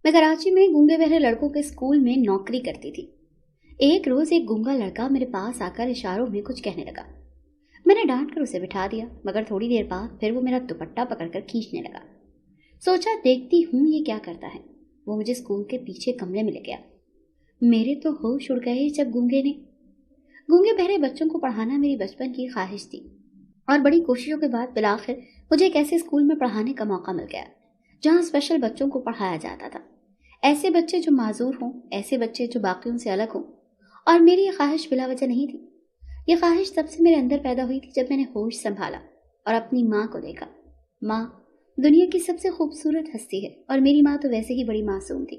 मैं कराची में गूंगे बहरे लड़कों के स्कूल में नौकरी करती थी। एक रोज एक गूंगा लड़का मेरे पास आकर इशारों में कुछ कहने लगा। मैंने डांट कर उसे बिठा दिया, मगर थोड़ी देर बाद फिर वो मेरा दुपट्टा पकड़कर खींचने लगा। सोचा देखती हूँ ये क्या करता है। वो मुझे स्कूल के पीछे कमरे में ले गया। मेरे तो होश उड़ गए जब गूंगे बहरे बच्चों को पढ़ाना मेरी बचपन की ख्वाहिश थी, और बड़ी कोशिशों के बाद बिलाखिर मुझे एक ऐसे स्कूल में पढ़ाने का मौका मिल गया जहाँ स्पेशल बच्चों को पढ़ाया जाता था। ऐसे बच्चे जो माजूर हों, ऐसे बच्चे जो बाकियों से अलग हों। और मेरी ये ख्वाहिश बिला वजह नहीं थी। ये ख्वाहिश तब से मेरे अंदर पैदा हुई थी जब मैंने होश संभाला और अपनी माँ को देखा। माँ दुनिया की सबसे खूबसूरत हस्ती है, और मेरी माँ तो वैसे ही बड़ी मासूम थी,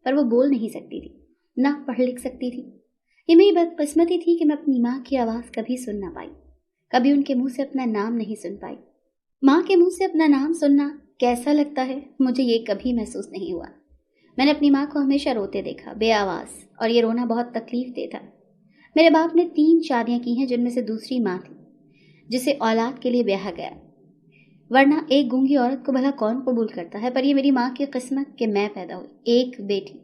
पर वो बोल नहीं सकती थी, ना पढ़ लिख सकती थी। ये मेरी बदकिस्मती थी कि मैं अपनी माँ की आवाज़ कभी सुन ना पाई, कभी उनके मुंह से अपना नाम नहीं सुन पाई। माँ के मुंह से अपना नाम सुनना कैसा लगता है, मुझे ये कभी महसूस नहीं हुआ। मैंने अपनी माँ को हमेशा रोते देखा, बेआवाज़, और ये रोना बहुत तकलीफ दे था। मेरे बाप ने 3 शादियाँ की हैं, जिनमें से दूसरी माँ थी, जिसे औलाद के लिए ब्याहा गया, वरना एक गूंगी औरत को भला कौन कबूल करता है। पर ये मेरी माँ की किस्मत कि मैं पैदा हुई एक बेटी।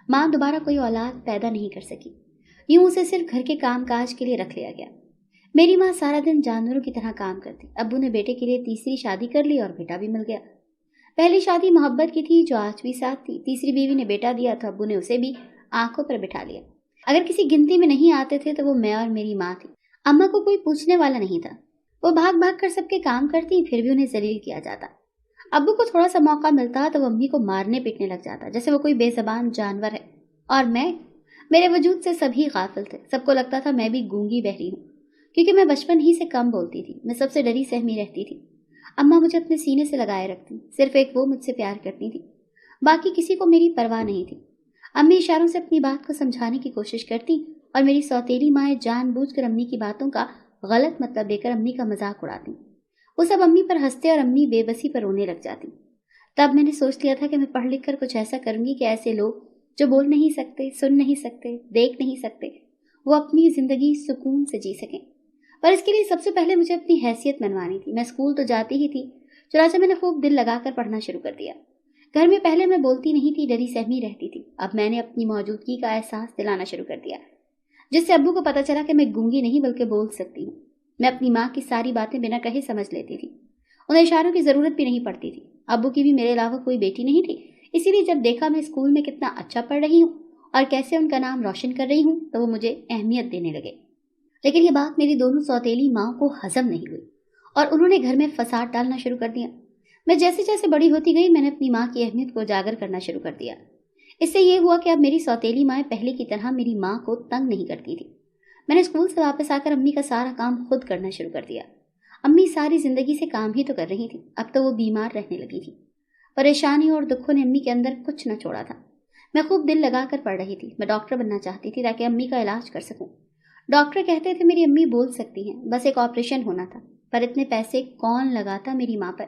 माँ दोबारा कोई औलाद पैदा नहीं कर सकी, यूं उसे सिर्फ घर के काम काज के लिए रख लिया गया। मेरी माँ सारा दिन जानवरों की तरह काम करती। अब्बू ने बेटे के लिए तीसरी शादी कर ली और बेटा भी मिल गया। पहली शादी मोहब्बत की थी, जो आज भी साथ थी। तीसरी बीवी ने बेटा दिया तो अब्बू ने उसे भी आंखों पर बिठा लिया। अगर किसी गिनती में नहीं आते थे तो वो मैं और मेरी माँ थी। अम्मा को कोई पूछने वाला नहीं था। वो भाग भाग कर सबके काम करती, फिर भी उन्हें जलील किया जाता। अब्बू को थोड़ा सा मौका मिलता तो वो अम्मी को मारने पीटने लग जाता, जैसे वो कोई बेजबान जानवर है। और मेरे वजूद से सभी गाफिल थे। सबको लगता था मैं भी गूंगी बहरी हूँ, क्योंकि मैं बचपन ही से कम बोलती थी। मैं सबसे डरी सहमी रहती थी। अम्मा मुझे अपने सीने से लगाए रखती, सिर्फ एक वो मुझसे प्यार करती थी, बाकी किसी को मेरी परवाह नहीं थी। अम्मी इशारों से अपनी बात को समझाने की कोशिश करती, और मेरी सौतेली माएँ जानबूझकर अम्मी की बातों का गलत मतलब देकर अम्मी का मजाक उड़ाती। वो सब अम्मी पर हंसते और अम्मी बेबसी पर रोने लग जाती। तब मैंने सोच लिया था कि मैं पढ़ लिख कर कुछ ऐसा करूंगी कि ऐसे लोग जो बोल नहीं सकते, सुन नहीं सकते, देख नहीं सकते, वो अपनी जिंदगी सुकून से जी सकें। पर इसके लिए सबसे पहले मुझे अपनी हैसियत मनवानी थी। मैं स्कूल तो जाती ही थी, चुनाचे मैंने खूब दिल लगाकर पढ़ना शुरू कर दिया। घर में पहले मैं बोलती नहीं थी, डरी सहमी रहती थी। अब मैंने अपनी मौजूदगी का एहसास दिलाना शुरू कर दिया, जिससे अब्बू को पता चला कि मैं गूंगी नहीं बल्कि बोल सकती हूँ। मैं अपनी माँ की सारी बातें बिना कहे समझ लेती थी। उन्हें इशारों की जरूरत भी नहीं पड़ती थी। अब्बू की भी मेरे अलावा कोई बेटी नहीं थी, इसीलिए जब देखा मैं स्कूल में कितना अच्छा पढ़ रही हूँ और कैसे उनका नाम रोशन कर रही हूँ, तो वो मुझे अहमियत देने लगे। लेकिन ये बात मेरी दोनों सौतेली माँ को हजम नहीं हुई, और उन्होंने घर में फसाद डालना शुरू कर दिया। मैं जैसे जैसे बड़ी होती गई, मैंने अपनी माँ की अहमियत को उजागर करना शुरू कर दिया। इससे ये हुआ कि अब मेरी सौतेली माँ पहले की तरह मेरी माँ को तंग नहीं करती थी। मैंने स्कूल से वापस आकर अम्मी का सारा काम खुद करना शुरू कर दिया। अम्मी सारी जिंदगी से काम ही तो कर रही थी, अब तो वो बीमार रहने लगी थी। परेशानी और दुखों ने अम्मी के अंदर कुछ न छोड़ा था। मैं खूब दिल लगाकर पढ़ रही थी। मैं डॉक्टर बनना चाहती थी ताकि अम्मी का इलाज कर सकूं। डॉक्टर कहते थे मेरी अम्मी बोल सकती हैं, बस एक ऑपरेशन होना था। पर इतने पैसे कौन लगाता मेरी माँ पर,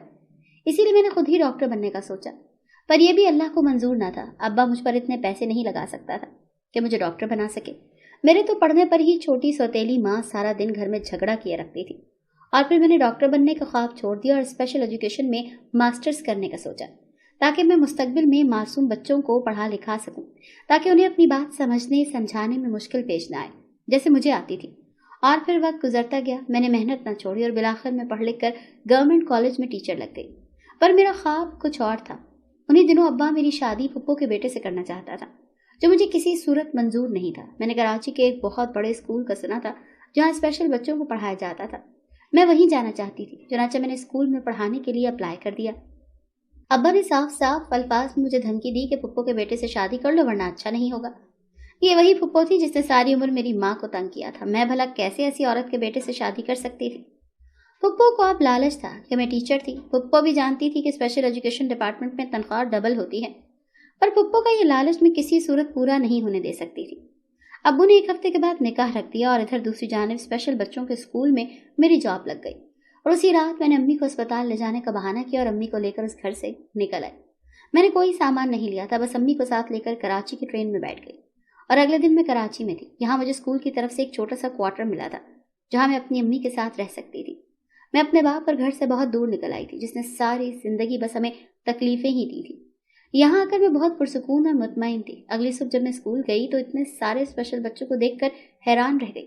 इसीलिए मैंने खुद ही डॉक्टर बनने का सोचा। पर यह भी अल्लाह को मंजूर ना था। अब्बा मुझ पर इतने पैसे नहीं लगा सकता था कि मुझे डॉक्टर बना सके। मेरे तो पढ़ने पर ही छोटी सौतेली माँ सारा दिन घर में झगड़ा किए रखती थी। और फिर मैंने डॉक्टर बनने का ख्वाब छोड़ दिया और स्पेशल एजुकेशन में मास्टर्स करने का सोचा, ताकि मैं मुस्तकबिल में मासूम बच्चों को पढ़ा लिखा सकूं, ताकि उन्हें अपनी बात समझने समझाने में मुश्किल पेश न आए, जैसे मुझे आती थी। और फिर वक्त गुजरता गया, मैंने मेहनत न छोड़ी और बिलाखिर में पढ़ लिख कर गवर्नमेंट कॉलेज में टीचर लग गई। पर मेरा ख्वाब कुछ और था। उन्हीं दिनों अब्बा मेरी शादी फुप्पो के बेटे से करना चाहता था, जो मुझे किसी सूरत मंजूर नहीं था। मैंने कराची के एक बहुत बड़े स्कूल का सुना था जहाँ स्पेशल बच्चों को पढ़ाया जाता था। मैं वहीं जाना चाहती थी। चुनाचे मैंने स्कूल में पढ़ाने के लिए अप्लाई कर दिया। अब्बा ने साफ साफ अल्फाज में मुझे धमकी दी कि फुप्पो के बेटे से शादी कर लो, वरना अच्छा नहीं होगा। ये वही फुप्पो थी जिसने सारी उम्र मेरी माँ को तंग किया था। मैं भला कैसे ऐसी औरत के बेटे से शादी कर सकती थी। फुप्पो को अब लालच था कि मैं टीचर थी। फुप्पो भी जानती थी कि स्पेशल एजुकेशन डिपार्टमेंट में तनख्वाह डबल होती है, पर फुप्पो का ये लालच मैं किसी सूरत पूरा नहीं होने दे सकती थी। अब्बू ने 1 हफ्ते के बाद निकाह रख दिया और इधर दूसरी जानिब स्पेशल बच्चों के स्कूल में मेरी जॉब लग गई। और उसी रात मैंने अम्मी को अस्पताल ले जाने का बहाना किया और अम्मी को लेकर उस घर से निकल आई। मैंने कोई सामान नहीं लिया था, बस अम्मी को साथ लेकर कराची की ट्रेन में बैठ गई। और अगले दिन मैं कराची में थी। यहाँ मुझे स्कूल की तरफ से एक छोटा सा क्वार्टर मिला था, जहाँ मैं अपनी अम्मी के साथ रह सकती थी। मैं अपने बाप और घर से बहुत दूर निकल आई थी, जिसने सारी जिंदगी बस हमें तकलीफें ही दी थी। यहाँ आकर मैं बहुत पुरसुकून और मुतमईन थी। अगली सुबह जब मैं स्कूल गई तो इतने सारे स्पेशल बच्चों को देखकर हैरान रह गई।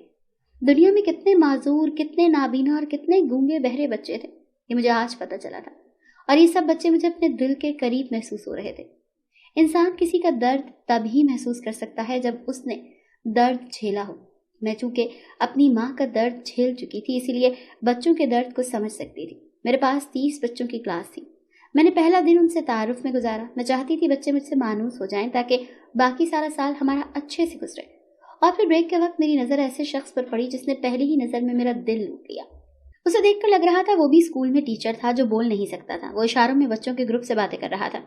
दुनिया में कितने माजूर, कितने नाबीना और कितने गूंगे बहरे बच्चे थे, ये मुझे आज पता चला था। और ये सब बच्चे मुझे अपने दिल के करीब महसूस हो रहे थे। इंसान किसी का दर्द तभी महसूस कर सकता है जब उसने दर्द झेला हो। मैं चूंकि अपनी माँ का दर्द झेल चुकी थी, इसीलिए बच्चों के दर्द को समझ सकती थी। मेरे पास 30 बच्चों की क्लास थी। मैंने पहला दिन उनसे तारुफ में गुजारा। मैं चाहती थी बच्चे मुझसे मानूस हो जाएं ताकि बाकी सारा साल हमारा अच्छे से गुजरे। और फिर ब्रेक के वक्त मेरी नज़र ऐसे शख्स पर पड़ी जिसने पहली ही नज़र में मेरा दिल लूट लिया। उसे देखकर लग रहा था वो भी स्कूल में टीचर था जो बोल नहीं सकता था। वो इशारों में बच्चों के ग्रुप से बातें कर रहा था।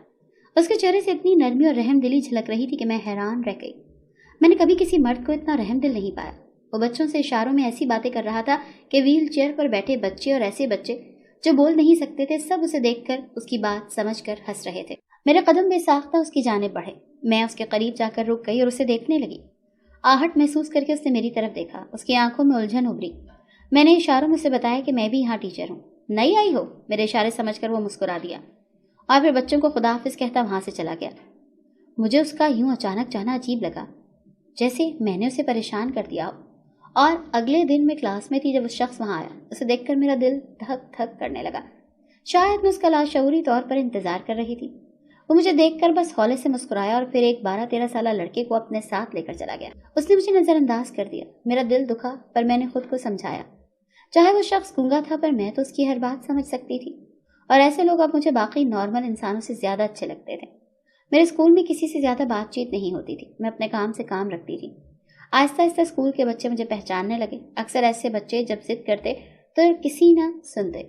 उसके चेहरे से इतनी नरमी और रहम दिली झलक रही थी कि मैं हैरान रह गई। मैंने कभी किसी मर्द को इतना रहम दिल नहीं पाया। वो बच्चों से इशारों में ऐसी बातें कर रहा था कि व्हील चेयर पर बैठे बच्चे और ऐसे बच्चे जो बोल नहीं सकते थे, सब उसे देखकर, उसकी बात समझकर हंस रहे थे। मेरे कदम बेसाख्ता उसकी जानिब बढ़े। मैं उसके करीब जाकर रुक गई और उसे देखने लगी। आहट महसूस करके उसने मेरी तरफ देखा। उसकी आंखों में उलझन उभरी। मैंने इशारों में उसे बताया कि मैं भी यहाँ टीचर हूँ। नई आई हो? मेरे इशारे समझकर वो मुस्कुरा दिया और फिर बच्चों को खुदा हाफिज कहता वहां से चला गया। मुझे उसका यूं अचानक जाना अजीब लगा, जैसे मैंने उसे परेशान कर दिया हो। और अगले दिन मैं क्लास में थी जब उस शख्स वहां आया। उसे देखकर मेरा दिल धक धक करने लगा। शायद मैं उसका लाशऊरी तौर पर इंतजार कर रही थी। वो मुझे देखकर बस हौले से मुस्कुराया और फिर एक 12-13 साल लड़के को अपने साथ लेकर चला गया। उसने मुझे नजरअंदाज कर दिया। मेरा दिल दुखा, पर मैंने खुद को समझाया। चाहे वो शख्स गूंगा था, पर मैं तो उसकी हर बात समझ सकती थी। और ऐसे लोग अब मुझे बाकी नॉर्मल इंसानों से ज्यादा अच्छे लगते थे। मेरे स्कूल में किसी से ज्यादा बातचीत नहीं होती थी। मैं अपने काम से काम रखती थी। आहिस्ता आहिस्ता स्कूल के बच्चे मुझे पहचानने लगे। अक्सर ऐसे बच्चे जब जिद करते तो किसी न सुनते।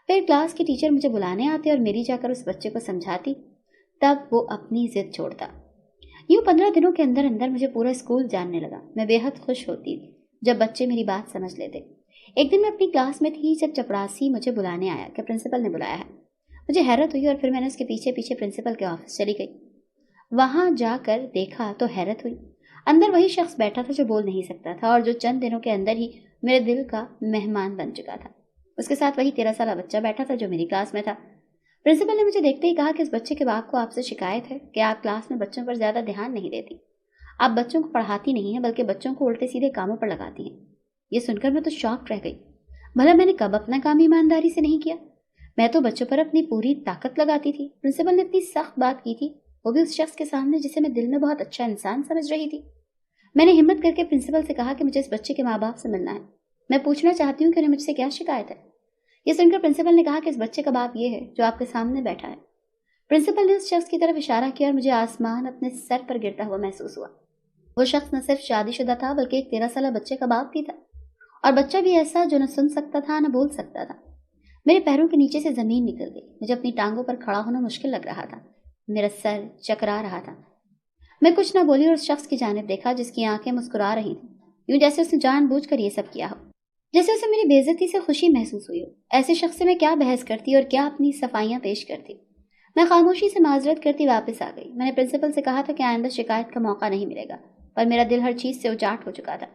फिर क्लास के टीचर मुझे बुलाने आते और मेरी जाकर उस बच्चे को समझाती, तब वो अपनी जिद छोड़ता। यूं 15 दिनों के अंदर अंदर मुझे पूरा स्कूल जानने लगा। मैं बेहद खुश होती जब बच्चे मेरी बात समझ लेते। एक दिन मैं अपनी क्लास में थी जब चपरासी मुझे बुलाने आया कि प्रिंसिपल ने बुलाया है। मुझे हैरत हुई और फिर मैंने उसके पीछे पीछे प्रिंसिपल के ऑफिस चली गई। वहां जाकर देखा तो हैरत हुई। अंदर वही शख्स बैठा था जो बोल नहीं सकता था और जो चंद दिनों के अंदर ही मेरे दिल का मेहमान बन चुका था। उसके साथ वही 13 साल बच्चा बैठा था जो मेरी क्लास में था। प्रिंसिपल ने मुझे देखते ही कहा कि इस बच्चे के बाप को आपसे शिकायत है कि आप क्लास में बच्चों पर ज्यादा ध्यान नहीं देती। आप बच्चों को पढ़ाती नहीं है, बल्कि बच्चों को उल्टे सीधे कामों पर लगाती हैं। ये सुनकर मैं तो शॉक रह गई। भला मैंने कब अपना काम ईमानदारी से नहीं किया? मैं तो बच्चों पर अपनी पूरी ताकत लगाती थी। प्रिंसिपल ने इतनी सख्त बात की थी, वो भी उस शख्स के सामने जिसे मैं दिल में बहुत अच्छा इंसान समझ रही थी। मैंने हिम्मत करके प्रिंसिपल से कहा कि मुझे इस बच्चे के माँ बाप से मिलना है। मैं पूछना चाहती हूँ कि उन्हें मुझसे क्या शिकायत है। ये सुनकर प्रिंसिपल ने कहा कि इस बच्चे का बाप ये है जो आपके सामने बैठा है। प्रिंसिपल ने उस शख्स की तरफ इशारा किया और मुझे आसमान अपने सर पर गिरता हुआ महसूस हुआ। वो शख्स न सिर्फ शादीशुदा था बल्कि एक 13 साल बच्चे का बाप भी था, और बच्चा भी ऐसा जो न सुन सकता था न बोल सकता था। मेरे पैरों के नीचे से जमीन निकल गई। मुझे अपनी टांगों पर खड़ा होना मुश्किल लग रहा था। मेरा सर चकरा रहा था। मैं कुछ न बोली और उस शख्स की जानिब देखा जिसकी आंखें मुस्कुरा रही थी, यूं जैसे उसने जानबूझकर ये सब किया हो, जैसे उसे मेरी बेइज्जती से खुशी महसूस हुई हो। ऐसे शख्स से मैं क्या बहस करती और क्या अपनी सफाइयां पेश करती। मैं खामोशी से माजरत करती वापस आ गई। मैंने प्रिंसिपल से कहा था कि आइंदा शिकायत का मौका नहीं मिलेगा, पर मेरा दिल हर चीज से उचाट हो चुका था।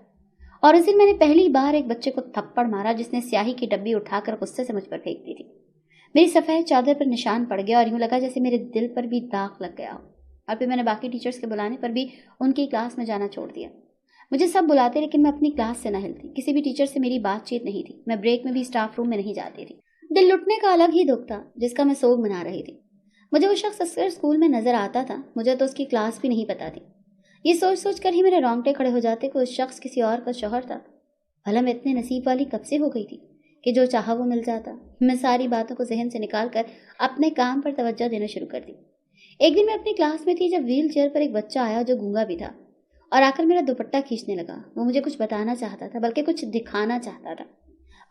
और उस दिन मैंने पहली बार एक बच्चे को थप्पड़ मारा जिसने स्याही की डब्बी उठाकर गुस्से से मुझ पर फेंक दी थी। मेरी सफेद चादर पर निशान पड़ गया और यूं लगा जैसे मेरे दिल पर भी दाग लग गया हो। और फिर मैंने बाकी टीचर्स के बुलाने पर भी उनकी क्लास में जाना छोड़ दिया। मुझे सब बुलाते लेकिन मैं अपनी क्लास से न हिलती। किसी भी टीचर से मेरी बातचीत नहीं थी। मैं ब्रेक में भी स्टाफ रूम में नहीं जाती थी। दिल लुटने का अलग ही दुख था जिसका मैं सोग मना रही थी। मुझे वो शख्स अक्सर स्कूल में नजर आता था। मुझे तो उसकी क्लास भी नहीं पता थी। ये सोच सोच कर ही मेरे रोंगटे खड़े हो जाते कि उस शख्स किसी और का शौहर था। भला मैं इतने नसीब वाली कब से हो गई थी कि जो चाहा वो मिल जाता। मैं सारी बातों को जहन से निकाल कर अपने काम पर तवज्जो देना शुरू कर दी। एक दिन मैं अपनी क्लास में थी जब व्हील चेयर पर एक बच्चा आया जो गूंगा भी था और आकर मेरा दुपट्टा खींचने लगा। वो मुझे कुछ बताना चाहता था, बल्कि कुछ दिखाना चाहता था,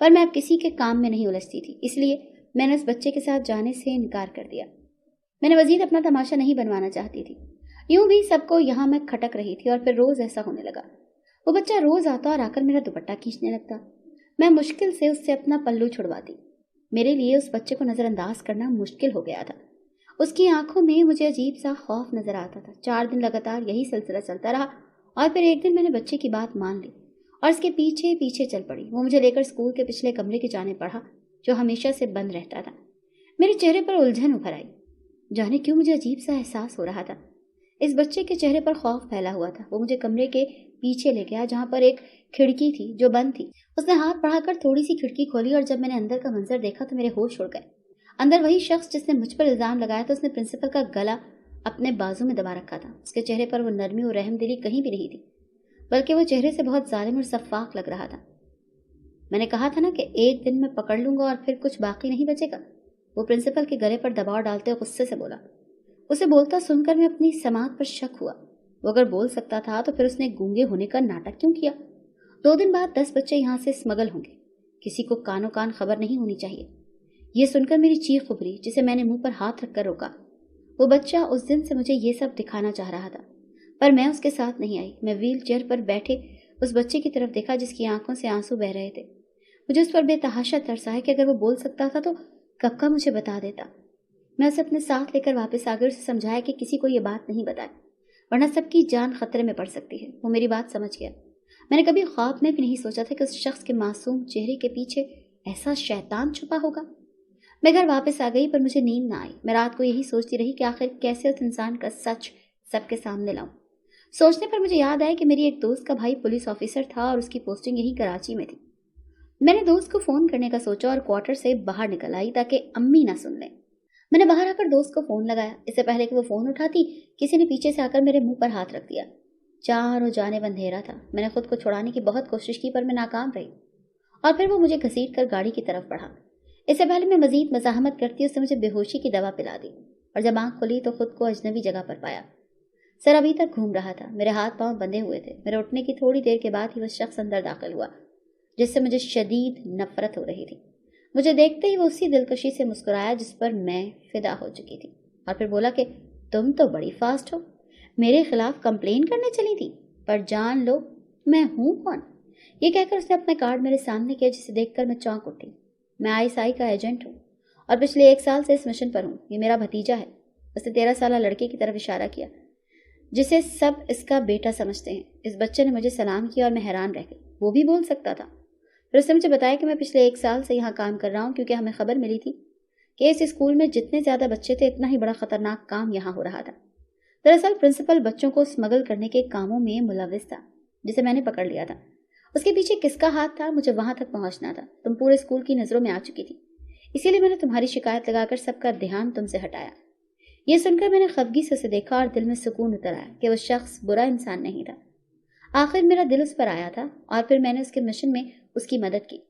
पर मैं अब किसी के काम में नहीं उलझती थी, इसलिए मैंने उस बच्चे के साथ जाने से इनकार कर दिया। मैंने मजीद अपना तमाशा नहीं बनवाना चाहती थी। यूं भी सबको यहाँ मैं खटक रही थी और फिर रोज ऐसा होने लगा। वो बच्चा रोज आता और आकर मेरा दुपट्टा खींचने लगता। मैं मुश्किल से उससे अपना पल्लू छुड़वाती। मेरे लिए उस बच्चे को नजरअंदाज करना मुश्किल हो गया था। उसकी आंखों में मुझे अजीब सा खौफ नजर आता था। 4 दिन लगातार यही सिलसिला चलता रहा और फिर एक दिन मैंने बच्चे की बात मान ली और उसके पीछे पीछे चल पड़ी। वो मुझे लेकर स्कूल के पिछले कमरे की जाने पड़ा जो हमेशा से बंद रहता था। मेरे चेहरे पर उलझन उभर आई। जाने क्यों मुझे अजीब सा एहसास हो रहा था। इस बच्चे के चेहरे पर खौफ फैला हुआ था। वो मुझे कमरे के पीछे ले गया जहाँ पर एक खिड़की थी जो बंद थी। उसने हाथ बढ़ाकर थोड़ी सी खिड़की खोली और जब मैंने अंदर का मंजर देखा तो मेरे होश उड़ गए। अंदर वही शख्स जिसने मुझ पर इल्जाम लगाया था, उसने प्रिंसिपल का गला अपने बाजू में दबा रखा था। उसके चेहरे पर वो नरमी और रहमदिली कहीं भी नहीं थी, बल्कि वो चेहरे से बहुत जालिम और सफाक लग रहा था। मैंने कहा था ना कि एक दिन मैं पकड़ लूंगा और फिर कुछ बाकी नहीं बचेगा, वो प्रिंसिपल के गले पर दबाव डालते हुए गुस्से से बोला। उसे बोलता सुनकर मैं अपनी समात पर शक हुआ। वो अगर बोल सकता था तो फिर उसने गूंगे होने का नाटक क्यों किया? 2 दिन बाद 10 बच्चे यहाँ से स्मगल होंगे, किसी को कानो कान खबर नहीं होनी चाहिए। ये सुनकर मेरी चीख उभरी, जिसे मैंने मुंह पर हाथ रखकर रोका। वो बच्चा उस दिन से मुझे ये सब दिखाना चाह रहा था, पर मैं उसके साथ नहीं आई। मैं व्हील चेयर पर बैठे उस बच्चे की तरफ देखा जिसकी आंखों से आंसू बह रहे थे। मुझे उस पर बेतहाशा तरस आया कि अगर वो बोल सकता था तो कब का मुझे बता देता। मैं उसे अपने साथ लेकर वापस आ गई, उसे समझाया कि किसी को ये बात नहीं बताए, वरना सबकी जान खतरे में पड़ सकती है। वो मेरी बात समझ गया। मैंने कभी ख्वाब में भी नहीं सोचा था कि उस शख्स के मासूम चेहरे के पीछे ऐसा शैतान छुपा होगा। मैं घर वापस आ गई, पर मुझे नींद ना आई। मैं रात को यही सोचती रही कि आखिर कैसे उस इंसान का सच सबके सामने लाऊं। सोचने पर मुझे याद आया कि मेरी एक दोस्त का भाई पुलिस ऑफिसर था और उसकी पोस्टिंग यही कराची में थी। मैंने दोस्त को फोन करने का सोचा और क्वार्टर से बाहर निकल आई ताकि अम्मी ना सुन लें। मैंने बाहर आकर दोस्त को फोन लगाया। इससे पहले कि वो फोन उठाती, किसी ने पीछे से आकर मेरे मुंह पर हाथ रख दिया। चारों जानिब अंधेरा था। मैंने खुद को छुड़ाने की बहुत कोशिश की, पर मैं नाकाम रही और फिर वो मुझे घसीट कर गाड़ी की तरफ बढ़ा। इससे पहले मैं मजीद मज़ाहमत करती, उसने मुझे बेहोशी की दवा पिला दी और जब आंख खुली तो खुद को अजनबी जगह पर पाया। सर अभी तक घूम रहा था, मेरे हाथ पांव बंधे हुए थे। मेरे उठने की थोड़ी देर के बाद ही वह शख्स अंदर दाखिल हुआ जिससे मुझे शदीद नफरत हो रही थी। मुझे देखते ही वो उसी दिलकशी से मुस्कुराया जिस पर मैं फिदा हो चुकी थी और फिर बोला कि तुम तो बड़ी फास्ट हो, मेरे खिलाफ कंप्लेन करने चली थी, पर जान लो मैं हूँ कौन। ये कहकर उसने अपना कार्ड मेरे सामने किया, जिसे देखकर मैं चौंक उठी। मैं आईएसआई का एजेंट हूँ और पिछले 1 साल से इस मिशन पर हूँ। ये मेरा भतीजा है। उसने 13 साल लड़के की तरफ इशारा किया जिसे सब इसका बेटा समझते हैं। इस बच्चे ने मुझे सलाम किया और मैं हैरान रह गई। वो भी बोल सकता था। फिर उसने मुझे बताया कि मैं पिछले 1 साल से यहाँ काम कर रहा हूँ, क्योंकि हमें खबर मिली थी कि इस स्कूल में जितने ज़्यादा बच्चे थे इतना ही बड़ा खतरनाक काम यहाँ हो रहा था। दरअसल प्रिंसिपल बच्चों को स्मगल करने के कामों में मुलविस था, जिसे मैंने पकड़ लिया था। उसके पीछे किसका हाथ था, मुझे वहां तक पहुंचना था। तुम पूरे स्कूल की नजरों में आ चुकी थी, इसीलिए मैंने तुम्हारी शिकायत लगाकर सबका ध्यान तुमसे हटाया। ये सुनकर मैंने खफगी से उसे देखा और दिल में सुकून उतर आया कि वो शख्स बुरा इंसान नहीं था। आखिर मेरा दिल उस पर आया था और फिर मैंने उसके मिशन में उसकी मदद की।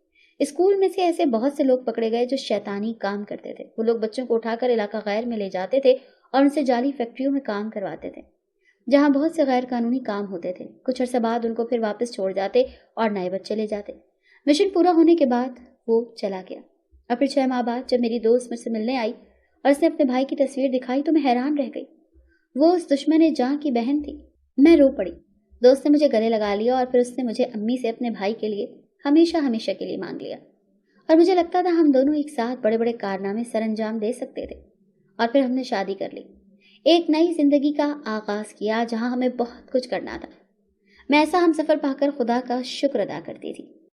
स्कूल में से ऐसे बहुत से लोग पकड़े गए जो शैतानी काम करते थे। वो लोग बच्चों को उठाकर इलाका गैर में ले जाते थे और उनसे जाली फैक्ट्रियों में काम करवाते थे, जहाँ बहुत से गैर कानूनी काम होते थे। कुछ अर्सा बाद उनको फिर वापस छोड़ जाते और नए बच्चे ले जाते। मिशन पूरा होने के बाद वो चला गया और फिर 6 माह बाद जब मेरी दोस्त मुझसे मिलने आई और उसने अपने भाई की तस्वीर दिखाई तो मैं हैरान रह गई। वो उस दुश्मन जान की बहन थी। मैं रो पड़ी। दोस्त ने मुझे गले लगा लिया और फिर उसने मुझे अम्मी से अपने भाई के लिए हमेशा हमेशा के लिए मांग लिया और मुझे लगता था हम दोनों एक साथ बड़े बड़े कारनामे सर अंजाम दे सकते थे। और फिर हमने शादी कर ली, एक नई जिंदगी का आगाज किया जहां हमें बहुत कुछ करना था। मैं ऐसा हम सफर पाकर खुदा का शुक्र अदा करती थी।